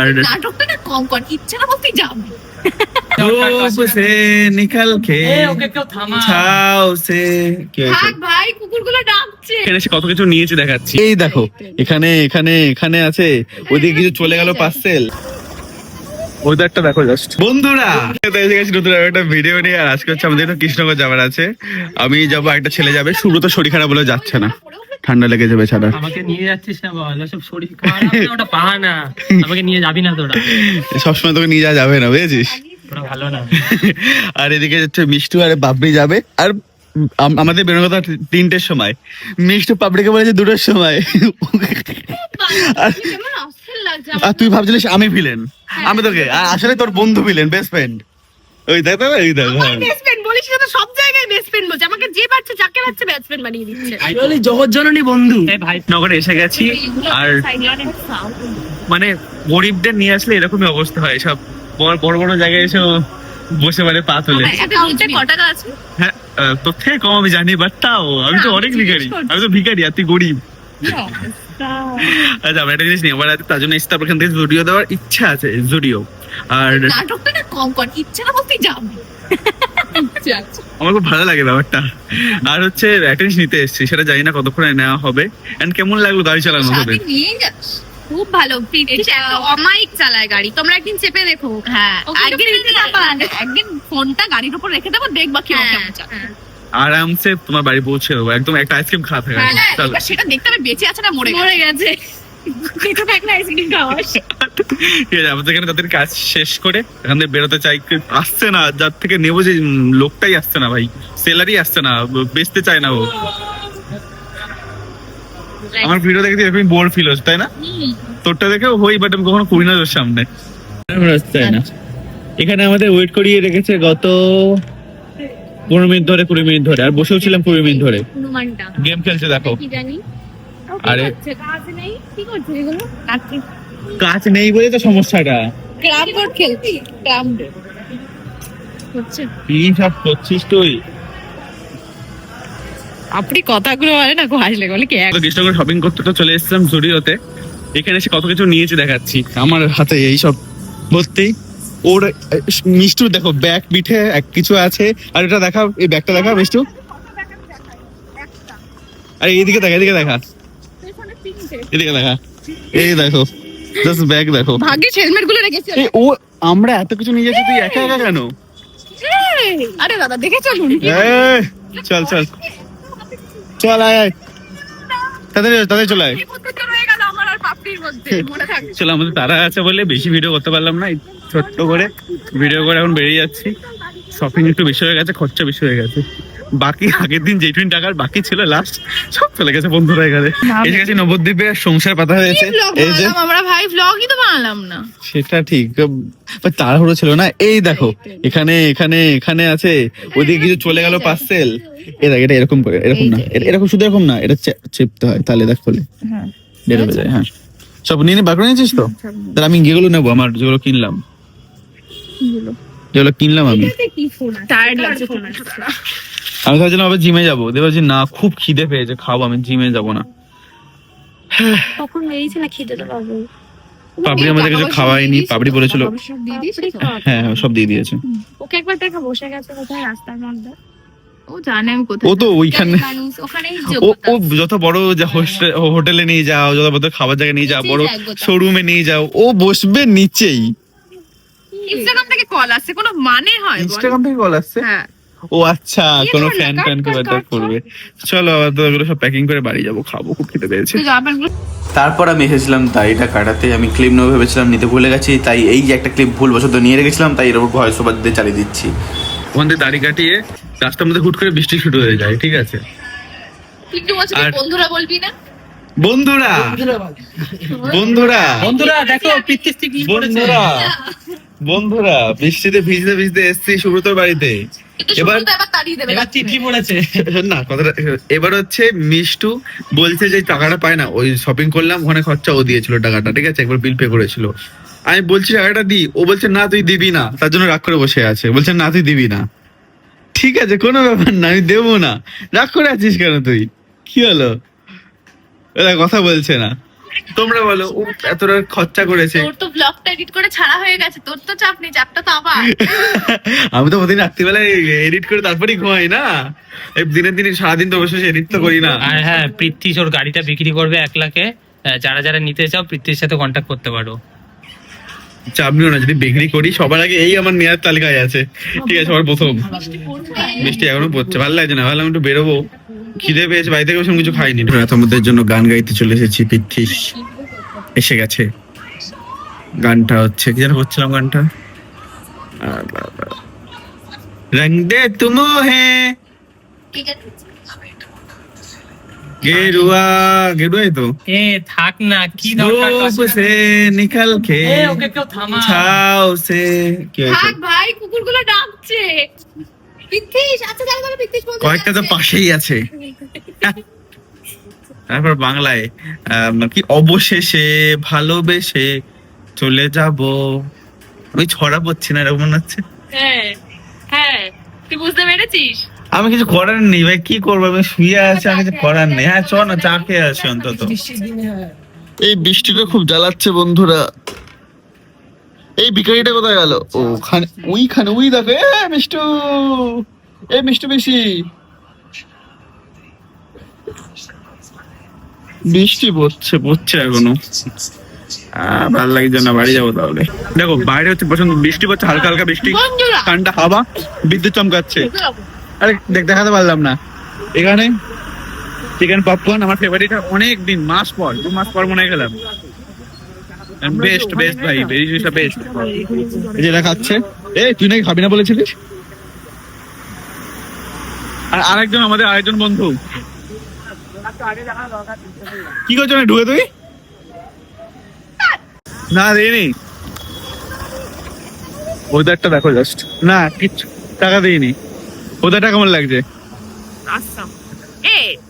আর নাটকটা না কম কর, ইচ্ছা না বলতে যাবো। धूप से निकल के छाव से কি হয়েছে? থাক ভাই, কুকুরগুলো ডাকছে। এখানে এসে কত কিছু নিয়েছে দেখাচ্ছি। এই দেখো এখানে এখানে এখানে আছে, ওইদিকে কিছু চলে গেল পার্সেল। ওয়েদারটা দেখো জাস্ট বন্ধুরা, এসে গেছি নতুন একটা ভিডিও নিয়ে। আর আজকে হচ্ছে আমাদের কৃষ্ণনগর যাবার আছে। আমি যাবো, একটা ছেলে যাবে। সুব্রত শরীর খারাপ বলে যাচ্ছে না, ঠান্ডা লেগে যাবে ছাড়া। আমাকে নিয়ে যাচ্ছিস না বল, সব শরীর খারাপ না, ওটা বাহানা। আমাকে নিয়ে যাবি না তোরা, সবসময় তোকে নিয়ে যাওয়া যাবে না, বুঝেছিস? তোরা ভালো না। আর এদিকে হচ্ছে মিষ্টু আর বাবরি যাবে। আর আমাদের বেরোনোর কথা 3টের সময়, মিষ্টু পাবলিকে বলেছে 2টোর সময়। কেমন অস্থির লাগছে আর তুই ভাবছিলিস আমি ভিলেন, আমি তোকে, আর আসলে তোর বন্ধু ভিলেন, বেস্ট ফ্রেন্ড। ওই দেখ ওই দেখ, হ্যাঁ। বেস্ট ফ্রেন্ড বলিস না তো, সব জায়গায় বেস্ট ফ্রেন্ড বলছে। আমাকে যে পাচ্ছে যাকে পাচ্ছে বেস্ট ফ্রেন্ড বানিয়ে দিচ্ছে। আসলে জগৎজননী বন্ধু। এই ভাই নগরে এসে গেছি। আর মানে গরিবদের নিয়ে আসলে এরকমই অবস্থা হয়। সব বড় বড় জায়গায় এসে বসে মানে পা তোলে। অ্যাকাউন্টে ক টাকা আছে? হ্যাঁ, তোর থেকে কম আমি জানি, বাট তাও আমি তো অনেক ভিখারি। আমি তো ভিখারি আর তুই গরিব। আচ্ছা, আমরা একটা জিনিস নিয়ে আবার তার জন্য ইস্তার এখান থেকে জুডিও দেওয়ার ইচ্ছা আছে, জুডিও। আর নাটকটা না কম কর, ইচ্ছা না বলতে যাবো। আমার খুব ভালো লাগে ব্যাপারটা। আর হচ্ছে একটা জিনিস নিতে এসেছি, সেটা জানি না কতক্ষণে নেওয়া হবে। এন্ড কেমন লাগলো গাড়ি চালানো হবে? সাথে নিয়ে যাস, খুব ভালো। অমায়িক চালায় গাড়ি, তোমরা একদিন চেপে দেখো। হ্যাঁ, একদিন ফোনটা গাড়ির উপর রেখে দেবো, দেখবা কি কেমন চালায়। আরামসে তোমার বাড়ি পৌঁছে দেবো, একদম একটা আইসক্রিম খাওয়া থাকে। চলো। এবার সেটা দেখতে হবে বেঁচে আছে না মরে গেছে। আইসক্রিম খাওয়াস। ঠিক আছে, আমাদের এখানে তাদের কাজ শেষ করে এখান থেকে বেরোতে চাই। আসছে না, যার থেকে নেবো যে লোকটাই আসছে না ভাই, সেলারই আসছে না, বেচতে চায় না ও। আমার ভিডিও দেখে এরকম বোর ফিল হচ্ছে, তাই না? তোরটা দেখেও হই, বাট আমি কখনো করি না তোর সামনে। তাই না? এখানে আমাদের ওয়েট করিয়ে রেখেছে গত 15 মিনিট ধরে, 20 মিনিট ধরে। আর বসেও ছিলাম 20 মিনিট ধরে। গেম খেলছে দেখো। আরে কাজ নেই বলে তো সমস্যাটা। ক্রাম বোর্ড খেলছি, ক্রাম বোর্ড হচ্ছে। কি সব করছিস তুই? আপনি কথাগুলো বলে না, খুব হাসলে বলে কি কৃষ্ণনগর শপিং করতে তো চলে এসেছিলাম জুডিওতে। এখানে এসে কত কিছু নিয়েছে দেখাচ্ছি। আমার হাতে এই সব ভর্তি। ওর মিষ্টু দেখো, ব্যাগ পিঠে এক কিছু আছে। আর এটা দেখা, এই ব্যাগটা দেখা মিষ্টু। আরে এইদিকে দেখা, এদিকে দেখা, এদিকে দেখা, এই দেখো জাস্ট ব্যাগ দেখো। ভাগ্যের হেলমেট গুলো রেখেছে। ও আমরা এত কিছু নিয়ে যাচ্ছি, তুই একা একা কেন? আরে দাদা দেখে চলুন। চল চল চল, আয় আয়, তাদের চলে আয়। চলো, আমাদের তারা আছে বলে বেশি ভিডিও করতে পারলাম না, ছোট্ট করে ভিডিও করে এখন বেরিয়ে যাচ্ছি। শপিং একটু বেশি হয়ে গেছে, খরচা বেশি হয়ে গেছে। বাকি আগের দিন যেটুকুন টাকার বাকি ছিল লাস্ট, সব চলে গেছে বন্ধুরা। এসে গেছে নবদ্বীপে, সংসার পাতা হয়েছে। এই যে আমরা ভাই ভ্লগই তো বানালাম না। সেটা ঠিক, তাড়াহুড়ো ছিল না। এই দেখো এখানে এখানে এখানে আছে, ওইদিকে কিছু চলে গেল পার্সেল। এটা এরকম করে, এরকম না, এরকম শুধু এরকম না, এটা চেপতে হয়, তাহলে দেখ খোলে, বেরোবে যায়। হ্যাঁ, সব নিয়ে বার করে নিয়েছিস তো? তাহলে আমি যেগুলো নেবো, আমার যেগুলো কিনলাম, যেগুলো কিনলাম আমি ভাবছিলাম আবার জিমে যাবো। দেবাজি না, খুব খিদে পেয়েছে, খাবো, আমি জিমে যাবো না। তখন বেরিয়েছে না, খেতে তো পাবো। পাবড়ি আমাদের কিছু খাওয়াইনি। পাবড়ি বলেছিল, হ্যাঁ সব দিয়ে দিয়েছে। ওকে একবার দেখা, বসে গেছে কোথায় রাস্তার মধ্যে, ও জানে আমি কোথায়। ও তো ওইখানে, ওখানেই ও যত বড় হোটেলে নিয়ে যাও, যত বড় খাবার জায়গায় নিয়ে যাও, বড় শোরুমে নিয়ে যাও, ও বসবে নিচেই। ইনস্টাগ্রাম থেকে কল আসছে, কোনো মানে হয়? ইনস্টাগ্রাম থেকে কল আসছে? হ্যাঁ। ও আচ্ছা, কোনো ফ্যান কে ব্যাটার করবে। চলো আবার তো এগুলো সব প্যাকিং করে বাড়ি যাবো, খাবো, খুব খেতে পেয়েছে। তারপর আমি এসেছিলাম দাড়িটা কাটাতে। আমি ক্লিপ নেবো ভেবেছিলাম, নিতে ভুলে গেছি। তাই এই যে একটা ক্লিপ ভুলবশত নিয়ে রেখেছিলাম, তাই এর উপর ভয়েস ওভার দিয়ে চালিয়ে দিচ্ছি। ওখান থেকে দাড়ি কাটিয়ে রাস্তার মধ্যে হুট করে বৃষ্টি শুরু হয়ে যায়, ঠিক আছে? বন্ধুরা বলবি না? বন্ধুরা বন্ধুরা বন্ধুরা দেখো, বন্ধুরা বন্ধুরা বৃষ্টিতে ভিজতে ভিজতে এসছি সুব্রতর বাড়িতে। এবার চিঠি পড়েছে না, কথাটা এবার হচ্ছে মিষ্টু বলছে যে টাকাটা পায় না, ওই শপিং করলাম, ওখানে খরচা ও দিয়েছিল টাকাটা, ঠিক আছে? একবার বিল পে করেছিল। আমি বলছি টাকাটা দি, ও বলছে না তুই দিবি না, তার জন্য রাগ করে বসে আছে, বলছে না তুই দিবি না। ঠিক আছে, কোনো ব্যাপার না, আমি দেবো না। রাগ করে আছিস কেন তুই? কি হলো? কথা বলছে না। তোমরা বলো ও এতটা খরচা করেছে। তোর তো ব্লগটা এডিট করে ছাড়া হয়ে গেছে, তোর তো চাপ নেই, চাপটা তো আমার। আমি তো প্রতিদিন রাত্রিবেলায় এডিট করে তারপরেই ঘুমাই না, এই দিনের দিন সারাদিন তো বসে এডিট তো করি না। আর হ্যাঁ, পৃথ্বীশ ওর গাড়িটা বিক্রি করবে 1 লাখে। যারা যারা নিতে চাও পৃথ্বীর সাথে কন্ট্যাক্ট করতে পারো। চাপ নিও না, যদি বিক্রি করি সবার আগে এই আমার নেওয়ার তালিকায় আছে। ঠিক আছে, সবার প্রথম। বৃষ্টি এখনো পড়ছে, ভালো লাগছে না, ভাবলাম একটু বেরোবো, খিদে পেয়েছে, বাড়ি থেকে বসে কিছু খাইনি। তোমাদের জন্য গান গাইতে চলে এসেছি, পৃথ্বীশ এসে গেছে। গানটা হচ্ছে কি যেন করছিলাম, গানটা রং দে তুম হে गेरुआ गेरुआ ही तो এ থাক না, কি দরকার धूप से निकल के ওকে কেউ থামা। छाव से क्या থাক ভাই, কুকুরগুলো ডাকছে। পিত্তিস, আচ্ছা তাহলে বলো পিত্তিস বলতে। কয়েকটা তো পাশেই আছে। তারপর বাংলায় কি অবশেষে ভালোবেসে চলে যাব, আমি ছড়া পড়ছি না, এরকম মনে হচ্ছে। হ্যাঁ হ্যাঁ, তুই বুঝতে পেরেছিস? আমি কিছু করার নেই ভাই, কি করবো, আমি শুয়ে আছি, আমি কিছু করার নেই। হ্যাঁ চ না, চা খেয়ে আসি অন্তত। এই বৃষ্টিটা খুব জ্বালাচ্ছে বন্ধুরা। এই ভিখারিটা কোথায় গেল? ওখানে, ওইখানে, ওই দেখো। মিষ্টু, মিষ্টু বেশি বৃষ্টি পড়ছে এখনো। ভালো লাগছে না, বাড়ি যাবো তাহলে। দেখো বাইরে হচ্ছে প্রচন্ড বৃষ্টি পড়ছে, হালকা হালকা বৃষ্টি, ঠান্ডা হাওয়া, বিদ্যুৎ চমকাচ্ছে। আরে দেখাতে পারলাম না। এখানে চিকেন পপকর্ন আমার ফেভারিট, অনেক দিন, 2 মাস পর মনে হয় খেলাম। বেস্ট ভাই, এই জিনিসটা বেস্ট। এই যেটা খাচ্ছে, তুই নাকি খাবি না বলেছিলিস। আর আরেকজন, আমাদের আরেকজন বন্ধু, কি করছো না ঢুকে তুই? না দিইনি, ওদেরটা দেখো জাস্ট, না কিচ্ছু টাকা দিইনি। ওদেরটা কেমন লাগছে? আচ্ছা,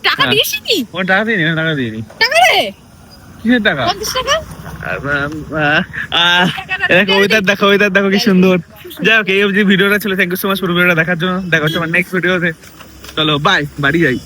টাকা দিয়েছি কি? ও টাকা দিইনি, টাকা দিইনি। টাকা রে, কিসের টাকা? 50 টাকা। দেখো দেখো কি সুন্দর। যাই হোক, এই অবধি ভিডিওটা ছিল। থ্যাংক ইউ সো মাচ পুরো ভিডিওটা দেখার জন্য। দেখা হচ্ছে আমার নেক্সট ভিডিওতে। চলো বাই, বাড়ি যাই।